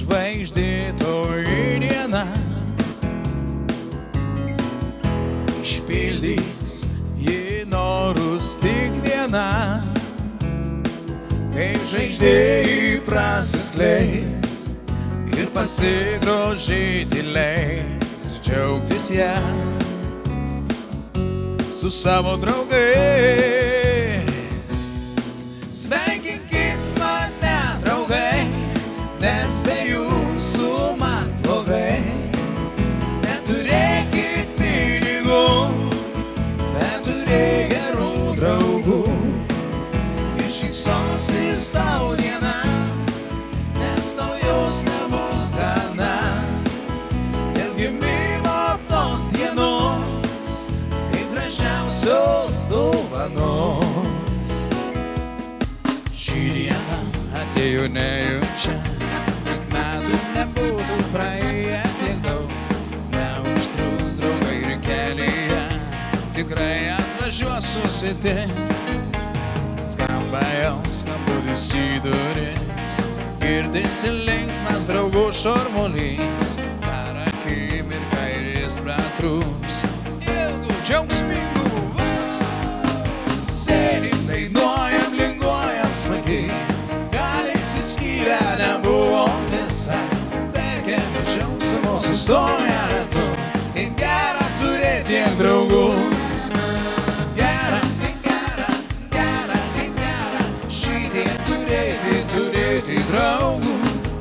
žvaigždėtoji diena išpildys ji norus tik viena, kaip žvaigždė prasiskleis ir pasigrožėti leis, džiaugtis ją su savo draugais. Sveikinkit mane, draugai, nes be jūsų man blogai. Neturėkit pinigų, bet turėk gerų draugų. Ir šypsosis tau diena, nes tau jos nebus gana. Dėl gimimo tos dienos, kaip gražiausios dovanos. Šį dieną atėjo nejučia, tik metų nebūtų praėję tiek daug. Neužtruks draugai ir kelyje, tikrai atvažiuos susitikt. Skamba jau skambutis į duris, girdisi linksmas draugų šurmulys. Per akimirką ir jis pratrūks ilgų džiaugsmingų. Sėdim, dainuojam, linguojam smagiai, gal išsiskyrę nebuvom visai. Verkėm iš džiaugsmo sustoję ratu, kaip gera turėti tiek draugų. Gera, kaip gera, gera, kaip gera, šitiek turėti draugų.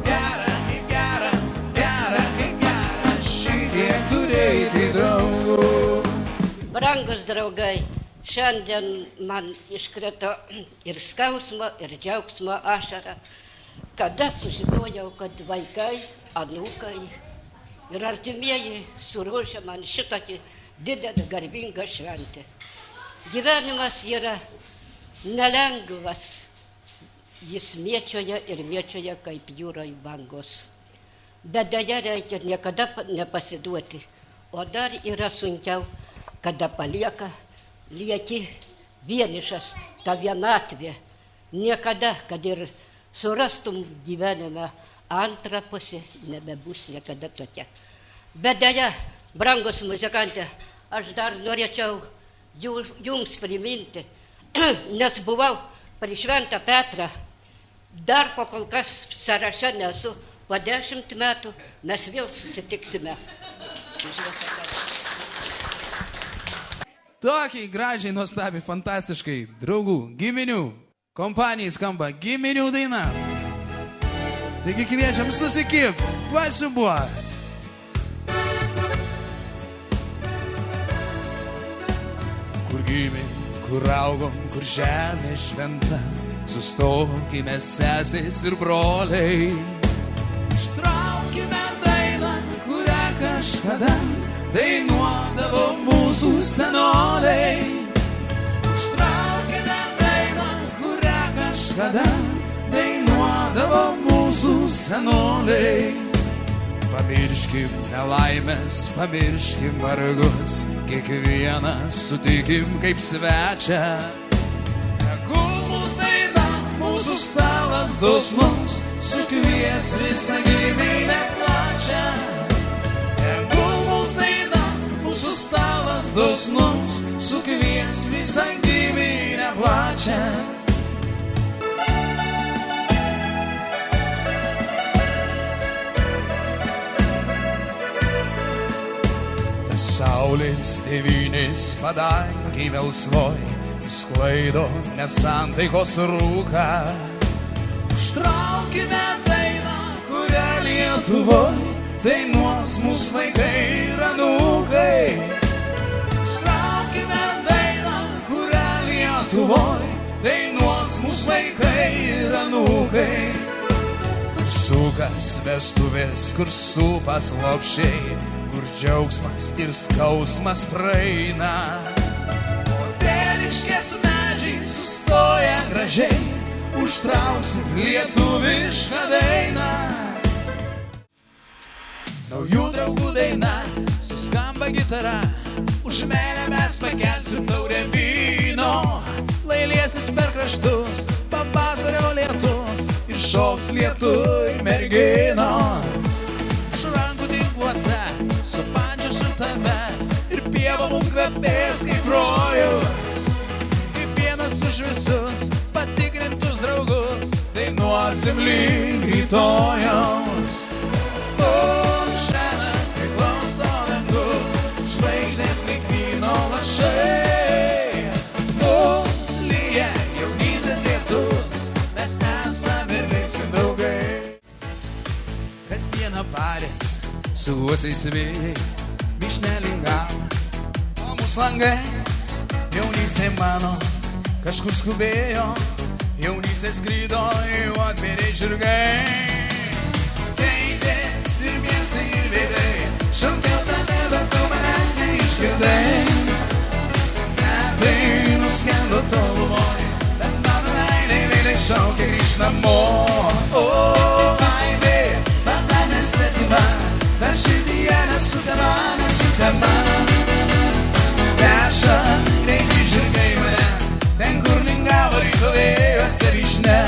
Gera, kaip gera, gera, kaip gera, šitiek turėti draugų. Brangus draugai, šiandien man iškrito ir skausmo, ir džiaugsmo ašara, kada sužinojau, kad vaikai, anūkai ir artimieji suruošė man šitokį didelį garbingą šventę. Gyvenimas yra nelengvas, jis mėčioja ir mėčioja kaip jūroj bangos. Bet deja reikia niekada nepasiduoti, o dar yra sunkiau, kada palieka, lieki vienišas, ta vienatvė. Niekada, kad ir surastum gyvenime antrą pusę, nebebus niekada tokia. Bet deja, brangus muzikantė, aš dar norėčiau jums priminti, nes buvau prie Šventą Petrą, dar po kol kas sąraše nesu, po 10 metų mes vėl susitiksime. Tokiai gražiai, nuostabiai, fantastiškai draugų, giminių kompanijai skamba giminių daina. Taigi kviečiam susikibti, pasibuoti. Kur gimėm, kur augom, kur žemė šventa, sustokime sesės ir broliai. Ištraukime dainą, kurią kažkada dainuodavo mūsų senoliai. Ištraukime dainą, kurią kažkada dainuodavo mūsų senoliai. Pamirškim nelaimės, pamirškim vargus, kiekvieną sutikim kaip svečią. Tegul mūsų daina, mūsų stalas dosnus, sukvies visą giminę plačią. Mūsų stalas dosnus, sukvies visą giminę plačią. Tas saulės tėvynės padangėj melsvoj sklaido nesantaikos rūką. Užtraukime dainą, kurią Lietuvoj dainuos mūsų vaikai ir anūkai. Traukime dainą, kurią Lietuvoj dainuos mūsų vaikai ir anūkai. Kur sukas vestuvės, kur supas lopšiai, kur džiaugsmas ir skausmas praeina. O tėviškės medžiai sustoja gražiai, užtrauksim lietuvišką dainą. Naujų draugų daina, suskamba gitara, už meilę mes pakelsim taurę vyno. Lai liesis per kraštus, pavasario lietus, iššoks lietuj merginos. mum kvepės kaip rojus. Kaip vienas už visus patikrintus draugus, dainuosim lyg rytojaus. O šiandien priklauso dangus, žvaigždės lyg vyno lašai. Mums lyja jaunystės lietus, mes esame ir liksim draugai. Kasdieną barės su uosiais vėjai, mišnelingam, o mūsų langais jaunystė mano kažkur skubėjo, jaunystė skrydo jau atvėrė žirgai. Keitėsi miestai ir veidai, šaukiau tave, bet tu manęs neišgirdai. Metai nuskendo tolumoj, bet mano meilė vėliai šaukia grįžt namo. O, laimė, bet dar nesvetima, dar širdyje nesutema, nesutema. Neša greiti žirgai mane, ten kur lingavo ryto vėjas ir vyšnia.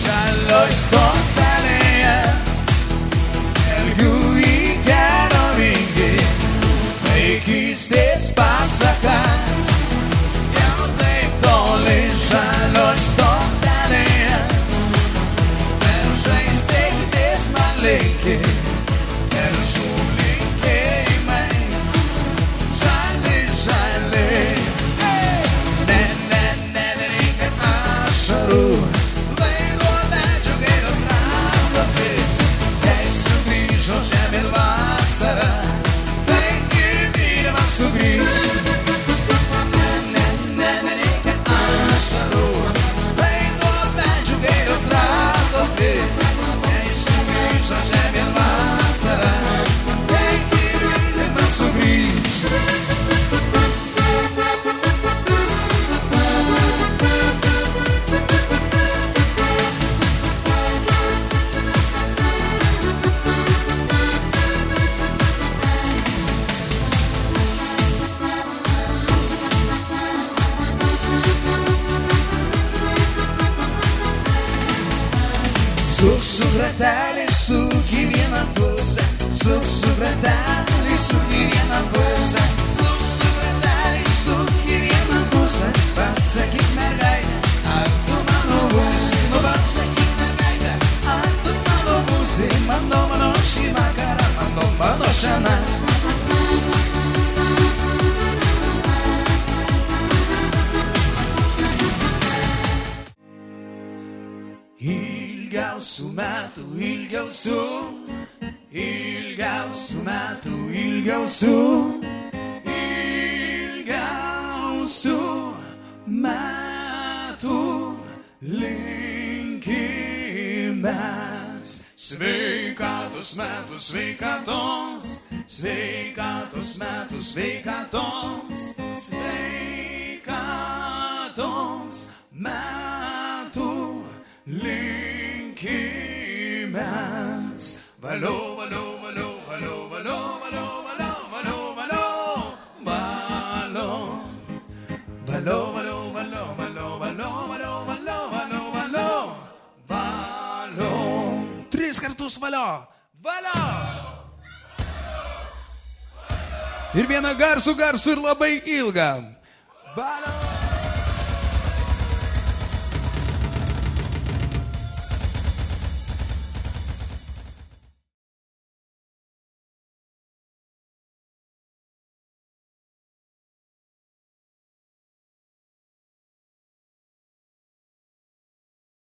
Žalioj stotelėje elgiu į kelio vingį, vaikystės pasaka jau taip toli. Žalioj stotelėje beržai sėkmės man linki, beržų linkėjimai žali, žali. Nereikia ašarų, laiduote džiugėlios rasos, jei sugrįžo žemėn vasara, tai ir mylimas sugrįž. Nereikia ašarų, laiduote džiugėlios rasos, jei sugrįžo žemėn vasara, tai ir mylimas sugrįž. Suk ratelį, suk į vieną pusę, suk ratelį, suk į vieną pusę, suk ratelį, suk į vieną pusę. Pasakyk mergaitę, ar tu mano būsi, nu pasakyk mergaitę, ar tu mano būsi, mano šį vakarą, mano šiandien. Ilgiausių metų, ilgiausių metų, ilgiausių metų linkimės. Sveikatos metų, sveikatos, sveikatos metų, sveikatos, sveikatos metų linkimės. Valio, valio, valio, valio, valio, valio, valio, valio, valio, valio, valio, valio, valio, valio, valio, valio, valio, valio, valio, valio. Tris kartus valio, valio. Ir vieną garsų ir labai ilgą. Valio.